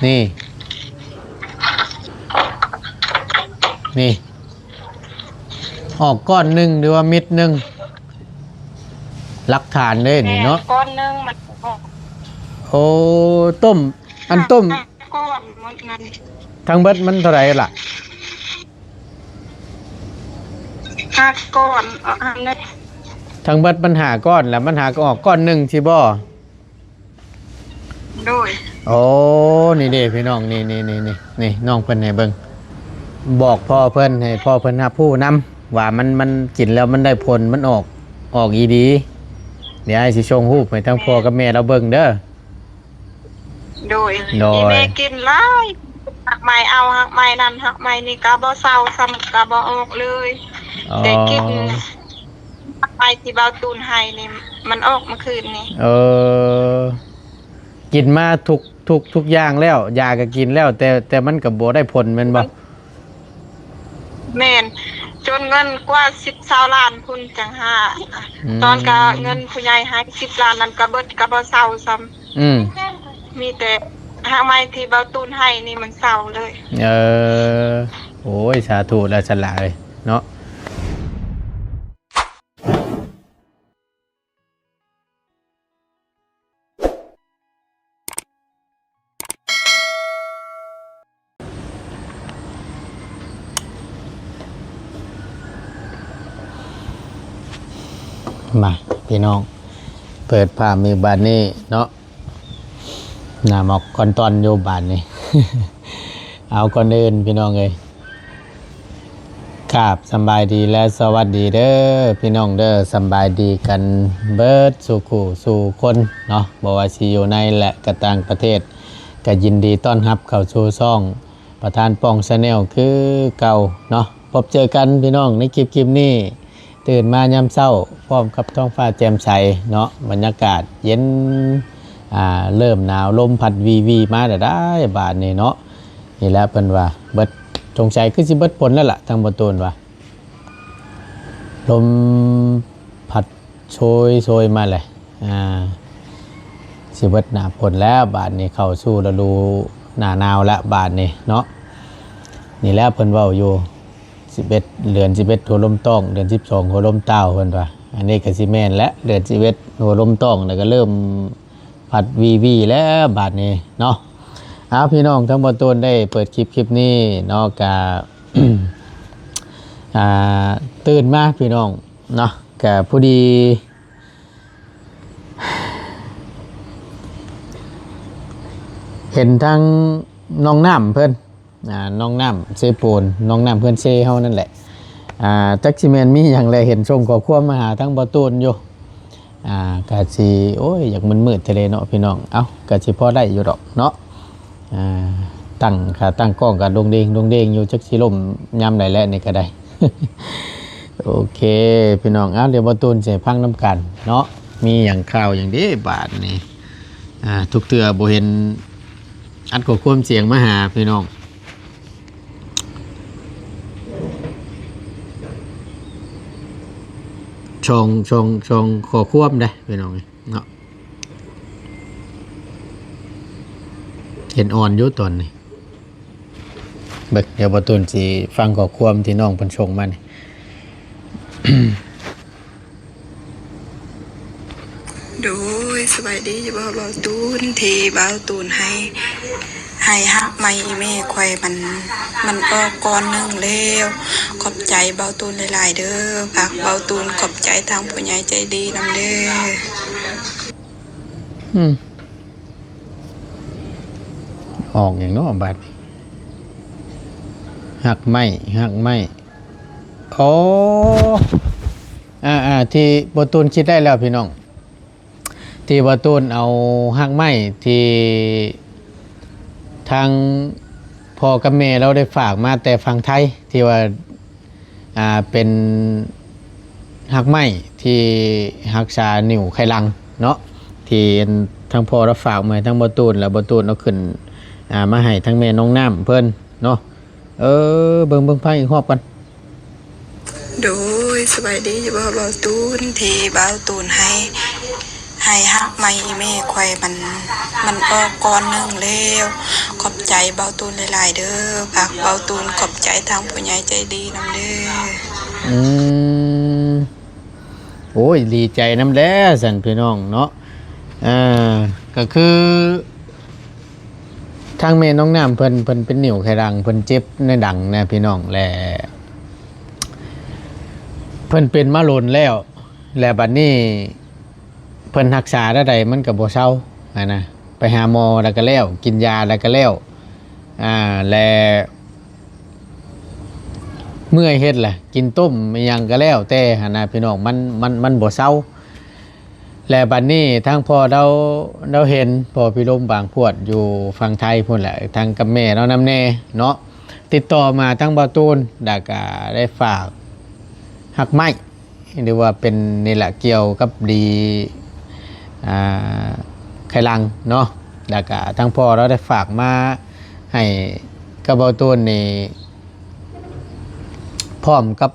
นี่นี่ออกก้อนหนึ่งหรือว่ามิดหนึ่งหลักฐานเลยนี่เนาะก้อนหนึ่งมันออกโอ้ต้มอันต้มก้อนมันเงินทั้งเบิดมันเท่าไหร่ล่ะ5 ก้อนอันนี้ทั้งเบิดมันหาก้อนแล้วมันหาก็ออกก้อนหนึ่งสิบ่โดยโอ้นี่เด้พี่น้องนี่น้องเพิ่นให้เบิ่งบอกพ่อเพิ่นให้พ่อเพิ่นรับผู้นำว่ามันกินแล้วมันได้ผลมันออกอีดีเดี๋ยวให้สิส่งรูปให้ทั้งพ่อกับแม่เราเบิ่งเด้อโดยแม่กินหลายหักไม้เอาหักไม้นั่นหักไม้นี่ก็บ่เซาซ้ำก็บ่ออกเลยแต่กินหักไม้ที่เบาตูนให้นี่มันออกเมื่อคืนนี่กินมาทุกอย่างแล้วยาก็กินแล้วแต่มันก็บ่ได้ผลแม่นบ่แม่นจนเงินกว่า10 ล้านพุ่นจังหาตอนก็เงินผู้ใหญ่ให้10 ล้านนั้นก็เบิดก็บ่เซาซ้ำมีแต่หักไม้ที่เบาตูนให้นี่มันเซาเลยโอ้ยสาธุแล้วฉลาดเลยเนาะมาพี่น้องเปิดผ้ามือบานนี้เนาะหน้าหมอกก่อนตอนโยบานนี่ เอาก่อนอื่นพี่น้องเลยครับสบายดีและสวัสดีเด้อพี่น้องเด้อสบายดีกันเบิดสู่คู่สู่คนเนาะบ่ว่าสิอยู่ในและก็ต่างประเทศก็ยินดีต้อนรับเข้าสู่ช่องประธานป้องชาแนลคือเก่าเนาะพบเจอกันพี่น้องในคลิปนี้ตื่นมายามเช้าพร้อมกับท้องฟ้าแจ่มใสเนาะบรรยากาศเย็นเริ่มหนาวลมพัดวีมาได้บาดนี้เนาะนี่แหละเพิ่นว่าเบิดสงสัยคือสิเบิดผลแล้วล่ะทางบ่ตูนว่าลมพัดโชยมาเลยสิเบิดหน้าฝนแล้วบาดนี้เข้าสู่ฤดูหน้าหนาวแล้วบาดนี้เนาะนี่แหละเพิ่นเว้าอยู่11เดือน11หัวลมต้องเดือน12หัวลมเต้าเพิ่นว่าอันนี้ก็สิแม่นแล้วเดือน11หัวลมต้องแล้วก็เริ่มผัดวีแล้วบาดนี้เนาะเอาพี่น้องทั้งบ่ตูนได้เปิดคลิปนี้เนาะกะ ตื่นมาพี่น้องเนาะกะพอดีเห็นทั้งน้องน้ำเพิ่นน้องน้ำเซปูนน้องน้ำเพื่อนเซเฮานั่นแหละจักซิแมนมีอย่างไรเห็นส่งข้อความมาหาทั้งบ่ตูนอยู่กะสิโอ้ยอยากมืดๆทะเลเนาะพี่น้องเอ้ากะสิพอได้อยู่ดอกเนาะตั้งกล้องกับดงเด้งอยู่จักสิล่มยามใดแล้วนี่ก็ได้ โอเคพี่น้องเดี๋ยวบ่ตูนสิพังน้ำกันเนาะมีอย่างข่าวอย่างนี้บาดนี่ทุกเทื่อบ่เห็นอัดข้อความเสียงมาหาพี่น้องชงขอควบได้พี่น้องเนาะเห็นอ่อนอยู่ตอนนี้เบิกเดี๋ยวบ่ตูนสิฟังขอควบที่น้องเพิ่นชงมานี่ โดยสบายดีจะบอกเบาตูนที่เบาตูนให้หักไม้แม่ควายมันออกก้อนหนึ่งแล้วขอบใจเบาตูนหลายๆเด้อฝากเบาตูนขอบใจทางผู้ใหญ่ใจดีนำเด้อออกอย่างน้อบัดหักไม้โอ้ที่บ่ตูนคิดได้แล้วพี่น้องที่บ่ตูนเอาหักไม้ที่ทางพ่อกับแม่เราได้ฝากมาแต่ฝั่งไทยที่ว่าเป็นหักไม้ที่หักษานิ้วไขลังเนาะที่ทางพ่อเราฝากมาทั้งบ่ตูนแล้วบ่ตูนเอาขึ้นมาให้ทั้งแม่น้องน้ำเพิ่นเนาะเบิ่งไพ่อีกรอบกันโดยสบายดีจะบอกเบาตูนที่เบาตูนให้ ให้ฮักไม่อีแม่ควายมันก็ก้อนหนึงแล้วขอบใจเบาตูนหลายๆเด้อฝากเบาตูนขอบใจทางผู้ใหญ่ใจดีนำเด้อ อืมโอ้ยดีใจน้ำแล้วสันพี่น้องเนาะอ่าก็คือทางแม่น้องน้ำเพิ่นเป็นนิ่วไขดังเพิ่นเจ็บในดังนะพี่น้องแลเพิ่นเป็นมาโลนแล้วและบัดนี้เพิ่นรักษาได้ใดมันก็บ่เซานะไปหาหมอแล้วก็แล้วกินยาแล้วก็แล้วและเมื่อยเฮ็ดแหละกินต้มอิหยังก็แล้วแต่หั่นนะพี่น้องมันบ่เซาและบัดนี้ทางพ่อเราเห็นพ่อพี่ลมบางพวดอยู่ฝั่งไทยพุ่นแหละทางกับแม่เรานำแน่เนาะติดต่อมาทางบ่าวตูนแล้วก็ได้ฝากหักไม้หรือว่าเป็นนี่แหละเกี่ยวกับดีไขลังเนาะแล้วก็ทางพ่อเราได้ฝากมาให้กับบ่าวตูนนี่พร้อมกับ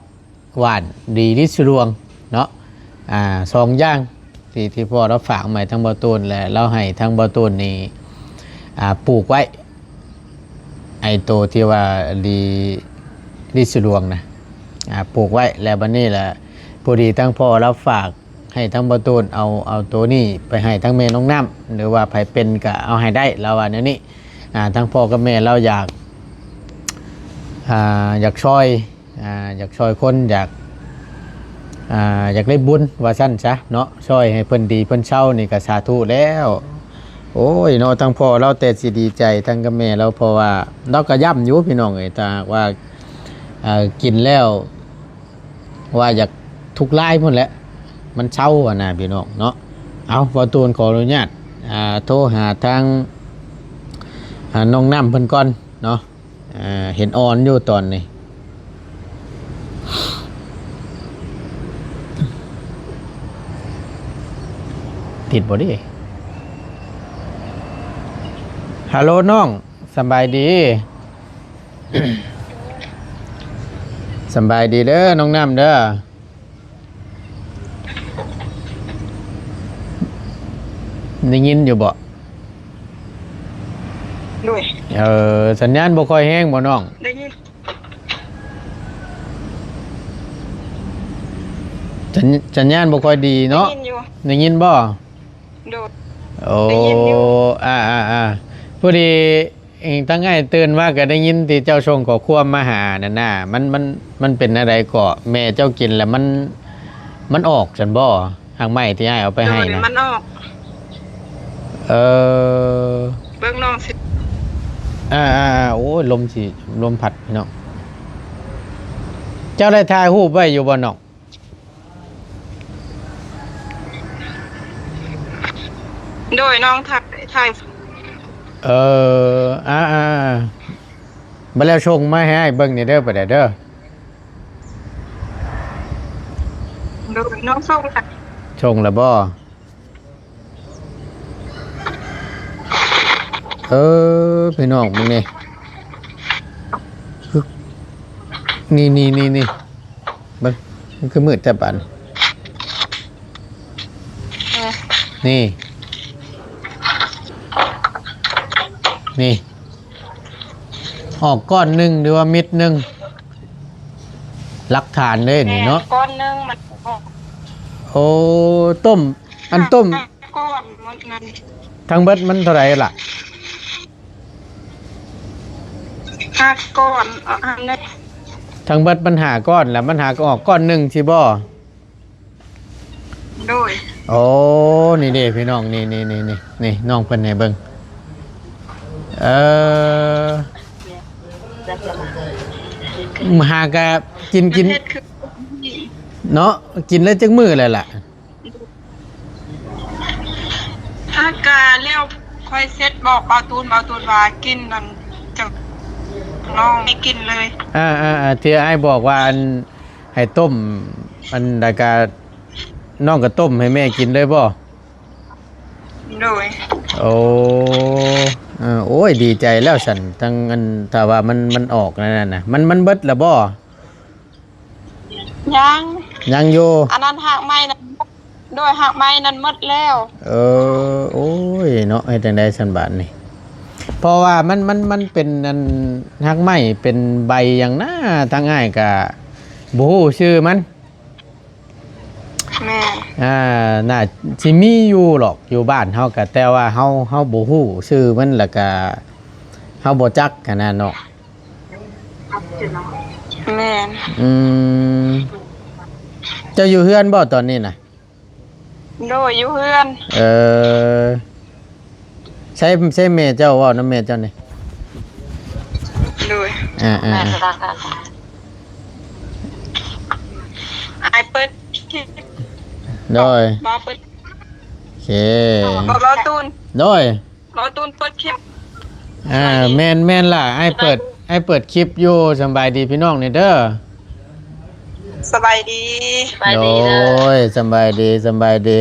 หวานดีลิสรวงเนาะสองอย่างที่พ่อเราฝากมาทั้งบ่อตูนและเราให้ทั้งบ่อตูนนี่ปลูกไว้ไอตัวที่ว่าดีลิสรวงนะปลูกไว้แล้วบัดนี้แหละพอดีทั้งพ่อเราฝากให้ทั้งบ่อตูนเอาตัวนี้ไปให้ทั้งแม่น้องน้ำหรือว่าใครเป็นก็เอาให้ได้เราว่านี้ทั้งพ่อกับแม่เราอยากช่วยอยากช่วยคนอยากได้บุญว่าสั้นซะเนาะช่วยให้เพิ่นดีเพิ่นเช่านี่ก็สาธุแล้วโอ้ยเนาะทั้งพ่อเราแต่สิดีใจทั้งกับแม่เราเพราะว่าเราก็ย่ำอยู่พี่น้องเอ้ยแต่ว่ากินแล้วว่าอยากทุกข์ร้ายพุ่นแหละมันเช่าอ่ะนะพี่น้องเนาะเอาบ่ตูนขออนุญาตโทรหาทางน้องน้ำเพิ่นก่อนเนาะเห็นอ่อนอยู่ตอนนี้ติดบ่ดิฮัลโหลน้องสบายดี สบายดีเด้อน้องน้ำเด้อได้ยินอยู่บ่ด้วยสัญญาณบ่ค่อยแห้งบ่น้องได้ยินสัญญาณบ่ค่อยดีเนาะได้ยินบ่ดูโอ้พอดีเองตั้งง่ายตื่นว่าก็ได้ยินที่เจ้าชงขอควมมาหานั่นน่ะมันเป็นอะไรก็แม่เจ้ากินแล้วมันออกจันบ่หางไม้ที่ให้เอาไปให้นะมันออกเบิ่งน้องสิโอ้ยลมพัดพี่น้องเจ้าได้ถ่ายรูปไว้อยู่บ่น้องโดยน้องถ่ายมาแล้วชงมาให้เบิ่งนี่เด้อบ่ได้เด้อโดยน้องส่งค่ะชงแล้วบ่พี่น้องมึงนี่นี่มันคือมืดแต่ปันนี่ออกก้อนหนึ่งหรือว่ามิดหนึ่งหลักฐานเลยนี่เนาะก้อนหนึ่งมันโอ้ต้มอันต้มก้อนมันทั้งเบิดมันเท่าไหร่ล่ะ5 ก้อนอันนี้ทั้งเบิดมันหาก้อนแล้วมันหาก็ออกก้อนหนึ่งสิบ่โดยโอ้นี่เด้พี่น้องนี่น้องเพิ่นให้เบิ่งหากะกินเนาะกินแล้วจักมื้อเลยล่ะอากาแล้วค่อยเซ็ตบอกเบาตูนว่ากินนั่นจังน้องไม่กินเลยที่ไอ้บอกว่าอันให้ต้มอันใดกะน้องก็ต้มให้แม่กินเลยบ่โดยโอ้ยดีใจแล้วสันทั้งอันถ้าว่ามันออกนั่นน่ะมันเบิดแล้วบ่ยังอยู่อันนั้นหักไม้นะ โดยหักไม้นั้นหมดแล้ว โอ้ยเนาะให้จังได๋ซั่นบาดนี่เพราะว่ามันเป็นอันฮักไม้เป็นใบอย่างน่าทางง่ายก็บ่ฮู้ชื่อมัน แม่ น่าสิมีอยู่หรอกอยู่บ้านเฮาก็แต่ว่าเฮาบ่ฮู้ชื่อมันแล้วก็เฮาบ่จักขนาดเนาะ แม่น เจ้าอยู่เฮือนบ่ตอนนี้น่ะ โดยอยู่เพื่อน ใช่แม่เจ้าเว้านำแม่เจ้านี่ โดย อ่า ไอเปิดคลิป โดย บ่เปิด โอเค บ่ตูน โดย บ่ตูนเปิดคลิป แม่นล่ะไอ้เปิดคลิปอยู่สำบายดีพี่น้องนี่เด้อ สบายดี โดยสำบายดี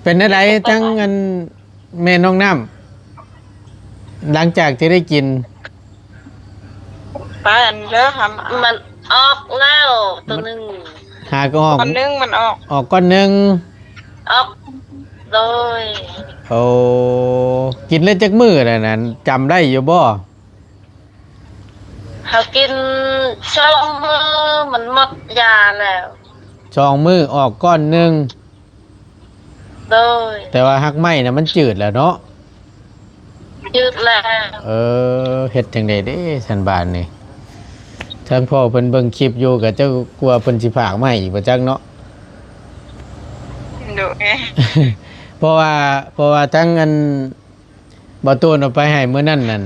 เป็นอะไรทั้งอันแม่น้องน้ำหลังจากที่ได้กิน ไปอันเด้อค่ะ มันออกแล้วตัวหนึ่ง หาก็ออก คนนึงมันออก ก้อนหนึ่ง ออกโดย โอ้กินเล่นจักมือน่ะนั้นจำได้อยู่บ่ เขากินช่องมือมันหมดยาแล้ว สองมือออกก้อนหนึ่ง โดย แต่ว่าฮักไม้น่ะมันจืดแล้วเนาะ ยืดแล้ว เฮ็ดจังได๋เด้สันบานนี่ทั้งพ่อเพิ่นเบิ่งคลิปอยู่ก็เจ้ากลัวเพิ่นสิฝากมาให้อีกบ่จักเนาะ โดย เพราะว่าทั้งอันบ่ตูนเอาไปให้มื้อนั้นนั่น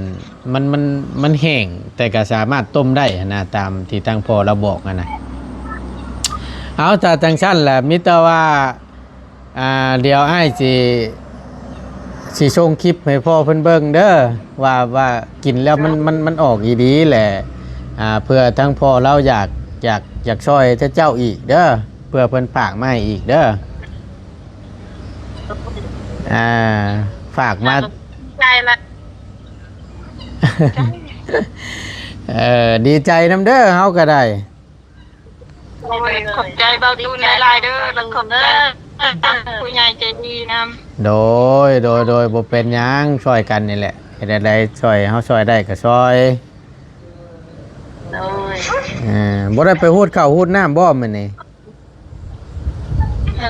มันแห้งแต่ก็สามารถต้มได้หั้นนะตามที่ทางพ่อเราบอกนั่นน่ะเอาถ้าจังซั่นล่ะมีแต่ว่าเดี๋ยวอ้ายสิส่งคลิปให้พ่อเพิ่นเบิ่งเด้อว่ากินแล้วมันออกอีดีแหละเพื่อทั้งพ่อเราอยากช่วยเจ้าอีกเด้อเพื่อเพิ่นฝากมาให้อีกเด้อฝากมา ใจละ ดีใจน้ำเด้อเฮาก็ได้ โอ้ยขอบใจเบาตูนหลายๆเด้อแล้วขอบใจผู้ใหญ่ใจดีนำ โดยบ่เป็นหยังช่วยกันนี่แหละเฮ็ดได้ช่วยเฮาช่วยได้ก็ช่วย โดย บ่ได้ไปฮูดข้าวฮูดน้ำบ่มื้อนี้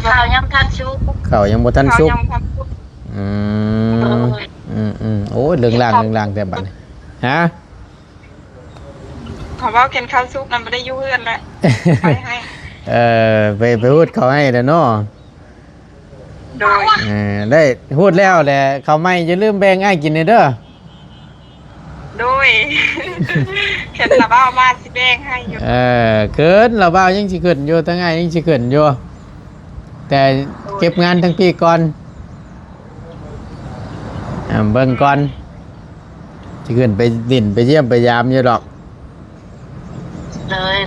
เขายังทันชุก ข้าวยังบ่ทันสุก เขายังทำ โอ้ยเรื่องล่างแต่บัดนี้ฮะ เขาว่ากินข้าวซุปนั้นไม่ได้ยุ่งเพื่อนแล้วไปให้ ไปฮูดเขาให้แล้วเนาะ โดย ได้ฮูดแล้วแหละข้าวไหม้อย่าลืมแบ่งอ้ายกินเด้อ โดย เห็นละบ้ามาสิแบ่งให้อยู่ เกินเราบ่าวยังสิขึ้นอยู่ทั้งอ้ายยังสิขึ้นอยู่แต่เก็บงานทั้งปีก่อนเบิ่งก่อนสิขึ้นไปดินไปเยี่ยมไปยามอยู่ดอก เลย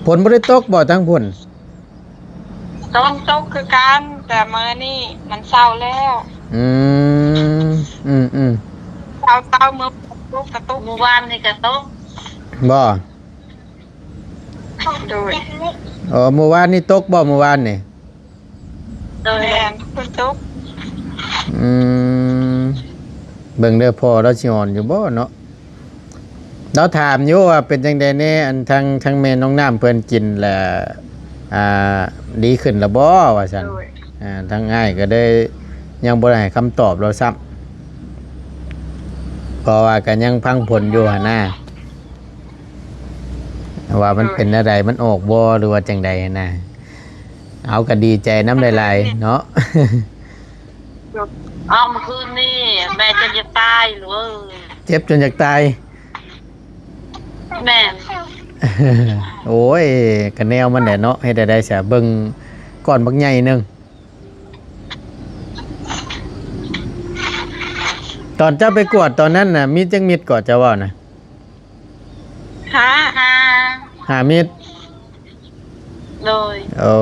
ผลบ่ได้ตกบ่ทั้งพุ่น ต้นตกคือกันแต่เมื่อนี่มันเศร้าแล้ว อืม เศร้าเมื่อตกกระตุก เมื่อวานนี่ก็ตก บ่ โดย เมื่อวานนี่ตกบ่เมื่อวานนี่ โดย แมนคุณตก อืมเบิ่งเด้อพ่อเราสิอ่อนอยู่บ่เนาะเราถามอยู่ว่าเป็นจังได๋แน่อันทางแม่น้องน้ำเพิ่นกินแล้วดีขึ้นแล้วบ่ว่าซั่น โดย ทางอ้ายก็ได้ยังบ่ได้ให้คำตอบเราซ้ำเพราะว่าก็ยังพังผลอยู่หั่นนะว่ามันเป็นอะไรมันออกบ่หรือว่าจังใดนะเอาก็ดีใจน้ำหลายๆเนาะ ออกเมื่อคืนนี่แม่จะตายหรือว่า เจ็บจนอยากตาย แม่ โอ้ยกระแนวมันแหละเนาะให้ได้ๆซะเบิ่งก่อนบักใหญ่หนึงตอนเจ้าไปกวดตอนนั้นน่ะมีจังมิดก่อนเจ้าว่านะ ฮะ 5มิด โดย โอ้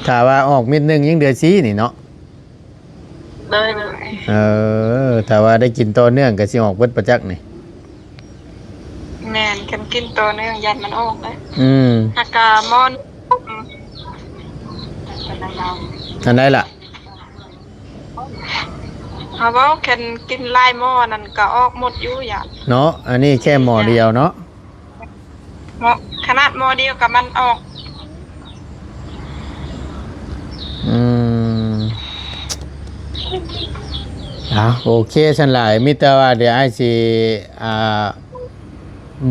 ถ้าว่าออกมิดหนึงยังเดือซีนี่เนาะ โดย ถ้าว่าได้กินต่อเนื่องก็สิออกเบิดประจักษ์นี่ แมนก็ กันกินตัวเนื่องยันมันออกเลย อืม อากาหมอน อันได้ล่ะ เขาบอกแค่กินลายหม้อนั่นก็ออกหมดอยู่อย่าง เนาะอันนี้แค่หมอเดียวเนาะ หม้อขนาดหม้อเดียวกับมันออก อืมโอเคฉันหลายมิแต่ว่าเดี๋ยวไอ้สิอ่า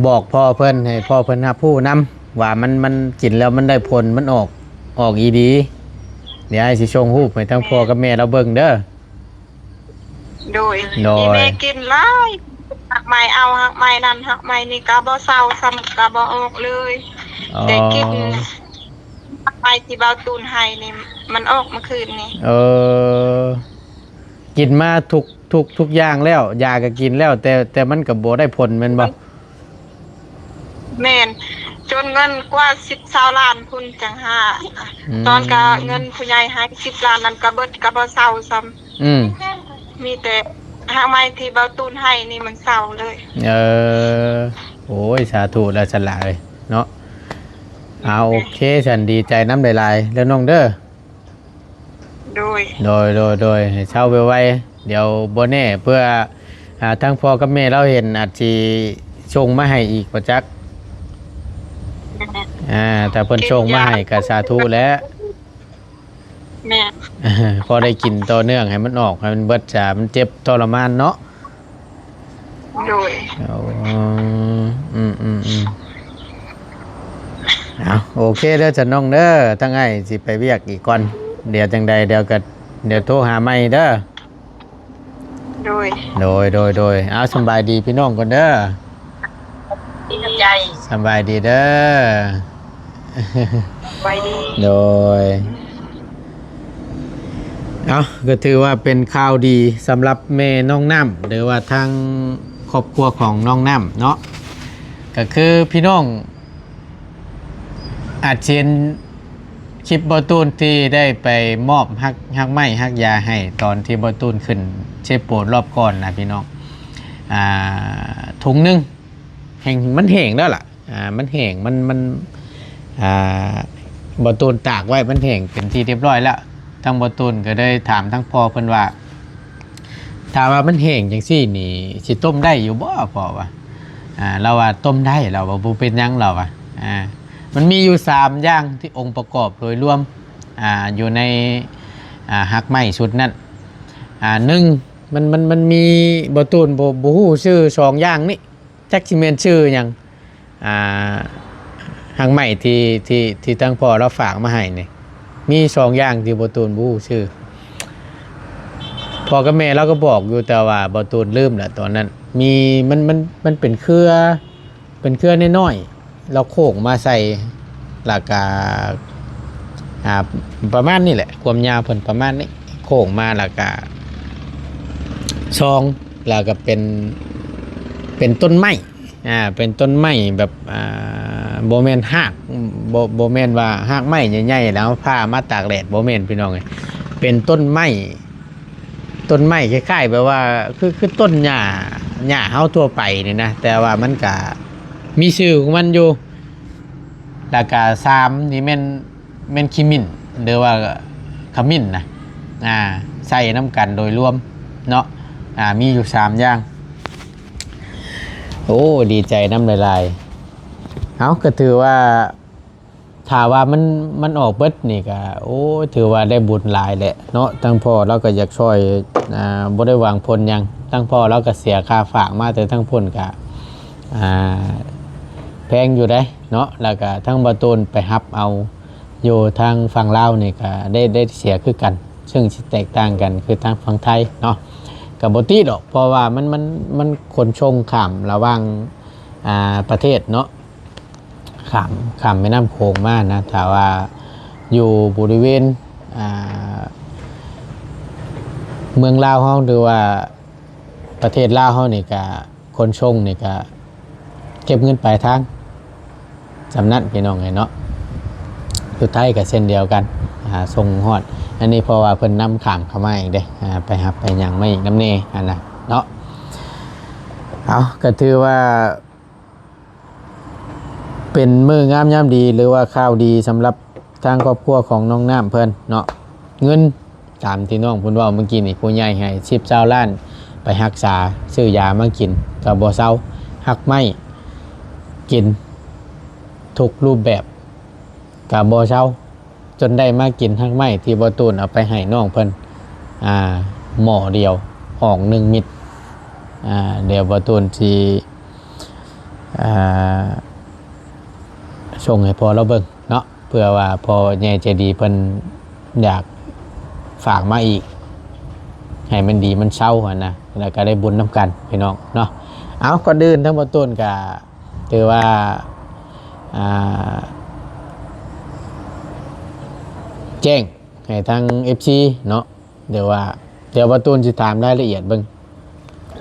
บอกพ่อเพิ่นให้พ่อเพิ่นรับผู้นำว่ามันกินแล้วมันได้ผลมันออกอีดีเดี๋ยวไอ้สิชงรูปให้ทั้งพ่อกับแม่เราเบิ่งเด้อ โดย โดย ที่แม่กินหลายหักไม้เอาหักไม้นั่นหักไม้นี่ก็บ่เศร้าซ้ำก็บ่ออกเลย อ๋อ ได้กินหักไม้ที่เบาตูนให้นี่มันออกเมื่อคืนนี่ กินมาทุกอย่างแล้วยาก็กินแล้ว แต่มันก็บ่ได้ผลแม่นบ่ แม่นจนเงินกว่า10-20ล้านพุ่นจังหาตอนก็เงินผู้ใหญ่ให้10ล้านนั้นก็เบิดก็บ่เศร้าซ้ำ อืม มีแต่หางไม้ที่เบาตูนให้นี่มันเศร้าเลย โอ้ยสาธุแล้วฉลาดเลยเนาะโอเคฉันดีใจน้ำหลายๆแล้วน้องเด้อ โดย โดยให้เช่าไว้เดี๋ยวบ่แน่เพื่อทั้งพ่อกับแม่เราเห็นอาจสิชงมาให้อีกบ่จักแต่เพิ่นชงมาให้ก็สาธุแล้ว แม่ พอได้กินต่อเนื่องให้มันออกให้มันเบิดจ้ามันเจ็บทรมานเนาะ โดย โอเคเด้อจ้ะน้องเด้อทั้งไอ้สิไปเวียกอีกก่อนเดี๋ยวจังใดเดี๋ยวโทรหาใหม่เด้อ โดย โดยสำบายดีพี่น้องก่อนเด้อ ดีใจ สำบายดีเด้อ ไว้ดี โดยก็ถือว่าเป็นข่าวดีสำหรับแม่น้องน้ำหรือว่าทางครอบครัวของน้องน้ำเนาะก็คือพี่น้องอาจเช่นคลิปบอตูนที่ได้ไปมอบฮักไม้ฮักยาให้ตอนที่บอตูนขึ้นเชฟโปรดรอบก่อนนะพี่น้องถุงหนึงแห่งมันแห้งแล้วล่ะมันแห้งมันบอตูนตากไว้มันแห้งเป็นที่เรียบร้อยแล้วทั้งบอตูนก็ได้ถามทั้งพ่อเพิ่นว่าถามว่ามันแห้งจังซี่นี่สิต้มได้อยู่บ่พ่อว่าเราว่าต้มได้เราว่าบ่เป็นหยังเราว่ามันมีอยู่3อย่างที่องค์ประกอบโดยรวมอยู่ในฮักไม้ชุดนั้นหนึ่งมันมีบอตูนบ่ฮู้ชื่อ2อย่างนี่จักสิแม่นชื่อหยังฮักไม้ที่ทั้งพ่อเราฝากมาให้นี่มี2อย่างที่บอตูนบ่ฮู้ชื่อพ่อกับแม่เราก็บอกอยู่แต่ว่าบอตูนลืมแหละตอนนั้นมีมันเป็นเครือน้อยๆเราโค้งมาใส่หลักประมาณนี้แหละความยาวเพิ่นประมาณนี้โค้งมาหลักซองแล้วก็เป็นต้นไม้เป็นต้นไม้แบบโบแมนหากโบแมนว่าหากไม้ใหญ่ๆแล้วผ้ามาตากแดดโบแมนพี่น้องเลยเป็นต้นไม้คล้ายๆแบบว่าคือต้นหญ้าเฮาทั่วไปนี่นะแต่ว่ามันก็มีชื่อของมันอยู่แล้วก็3นี่แม่นคิมินหรือว่าขมิ้นนะใส่น้ำกันโดยรวมเนาะมีอยู่3อย่างโอ้ดีใจน้ำลายก็ถือว่าถ้าว่ามันออกเบิดนี่ก็โอ้ถือว่าได้บุญหลายแหละเนาะทั้งพ่อเราก็อยากช่วยบ่ได้หวังผลหยังทั้งพ่อเราก็เสียค่าฝากมาแต่ทั้งผลก็แพงอยู่ได้เนาะแล้วก็ทั้งบาตูนไปฮับเอาอยู่ทางฝั่งลาวนี่ก็ได้เสียคือกันซึ่งแตกต่างกันคือทางฝั่งไทยเนาะกับบ่ติดอกเพราะว่ามันขนส่งข้ามระหว่างประเทศเนาะข้ามแม่น้ำโขงมานะถ้าว่าอยู่บริเวณเมืองลาวเฮาหรือว่าประเทศลาวเฮานี่ก็ขนส่งนี่ก็เก็บเงินปลายทางสำนักพี่น้องไงเนาะสุดท้ายก็เส้นเดียวกันส่งฮอดอันนี้เพราะว่าเพิ่นนำข้ามเข้ามาอีกเด้ไปหับไปหยังไม่อีกน้ำเนนะเนาะก็ถือว่า เป็นมื้องามยามดีหรือว่าข่าวดีสำหรับทางครอบครัวของน้องน้ำเพิ่นเนาะเงินตามที่น้องเพิ่นเว้าเมื่อกี้นี่ผู้ใหญ่ให้10-20ล้านไปรักษาซื้อยามากินก็บ่เซาหักไม้กินทุกรูปแบบก็บ่เซาจนได้มากินหักไม้ที่บ่ตูนเอาไปให้น้องเพิ่นหม้อเดียวออก1มิตรเดี๋ยวบ่ตูนสิส่งให้พอเราเบิ่งเนาะเพื่อว่าพอใหญ่ใจดีเพิ่นอยากฝากมาอีกให้มันดีมันเศร้าหั่นนะแล้วก็ได้บุญนํกันพี่น้องเนาะเอาก่อนอื่นทั้งบ่ต้นก็ถือว่าแจ้งให้ทาง FC เนาะเดี๋ยวบ่ต้นสิถามรายละเอียดเบิ่ง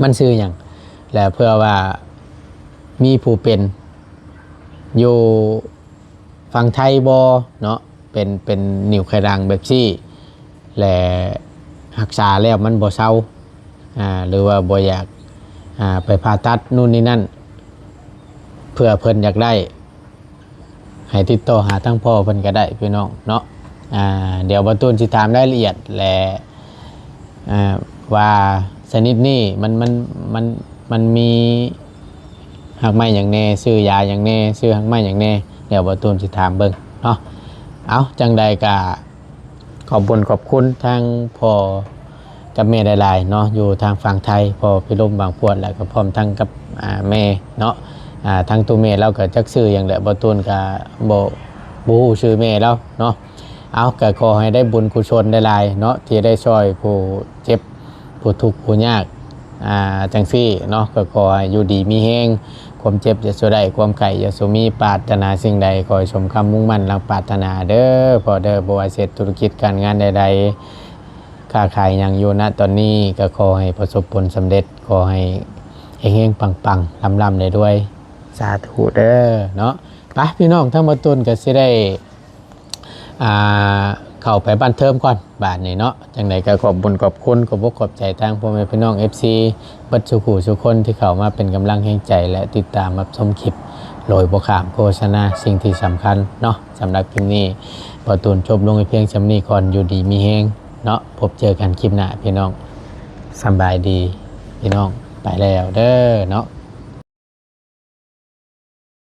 มันชื่อหยังแล้วเพื่อว่ามีผู้เป็นอยู่ฝั่งไทยบอเนาะเป็นนิ้วไขดังแบบซี่และรักษาแล้วมันบ่เศร้าหรือว่าบ่อยากไปผ่าตัดนู่นนี่นั่นเพื่อเพิ่นอยากได้ให้ติดต่อหาทั้งพ่อเพิ่นก็ได้พี่น้องเนาะเดี๋ยวบ่ตูนสิถามรายละเอียดและว่าชนิดนี้มันมีหักไม้อย่างแน่ซื้อยาอย่างแน่ซื้อหักไม้อย่างแน่เดี๋ยวบ่ตูนสิถามเบิ่งเนาะเอาจังใดก็ขอบคุณทางพ่อกับแม่หลายๆเนาะอยู่ทางฝั่งไทยพ่อพี่ลมบางพวดแล้วก็พร้อมทั้งกับแม่เนาะทางตัวแม่เราก็จักชื่ออย่างแหละบ่ตูนก็บ่ฮู้ชื่อแม่แล้วเนาะเอาก็ขอให้ได้บุญกุศลหลายๆเนาะที่ได้ช่วยผู้เจ็บผู้ทุกข์ผู้ยากจังซี่เนาะก็ขอให้อยู่ดีมีแฮงความเจ็บอย่าสุได้ความไข้อย่าสุมีปรารถนาสิ่งใดขอให้สมคำมุ่งมั่นรักปรารถนาเด้อพอเด้อบ่ว่าเสร็จธุรกิจการงานใดๆค้าขายยังอยู่ณตอนนี้ก็ขอให้ประสบผลสำเร็จขอให้เฮงๆปังๆร่ำๆได้ด้วยสาธุเด้อเนาะไปพี่น้องทั้งหมดต้นก็สิได้เข้าไปบ้านเทิมก่อนบาทนี้เนาะจังไดก็ขอบคุณขอบใจทางพ่อแม่พี่น้อง FC บัดสุขุสุคนที่เข้ามาเป็นกำลังแห่งใจและติดตามรับชมคลิปโดยบ่ข้ามโฆษณาสิ่งที่สำคัญเนาะสำหรับคลิปนี้พอตูนจบลงไปเพียงจำนี้ก่อนอยู่ดีมีแฮงเนาะพบเจอกันคลิปหน้าพี่น้องสบายดีพี่น้องไปแล้วเด้อเนาะ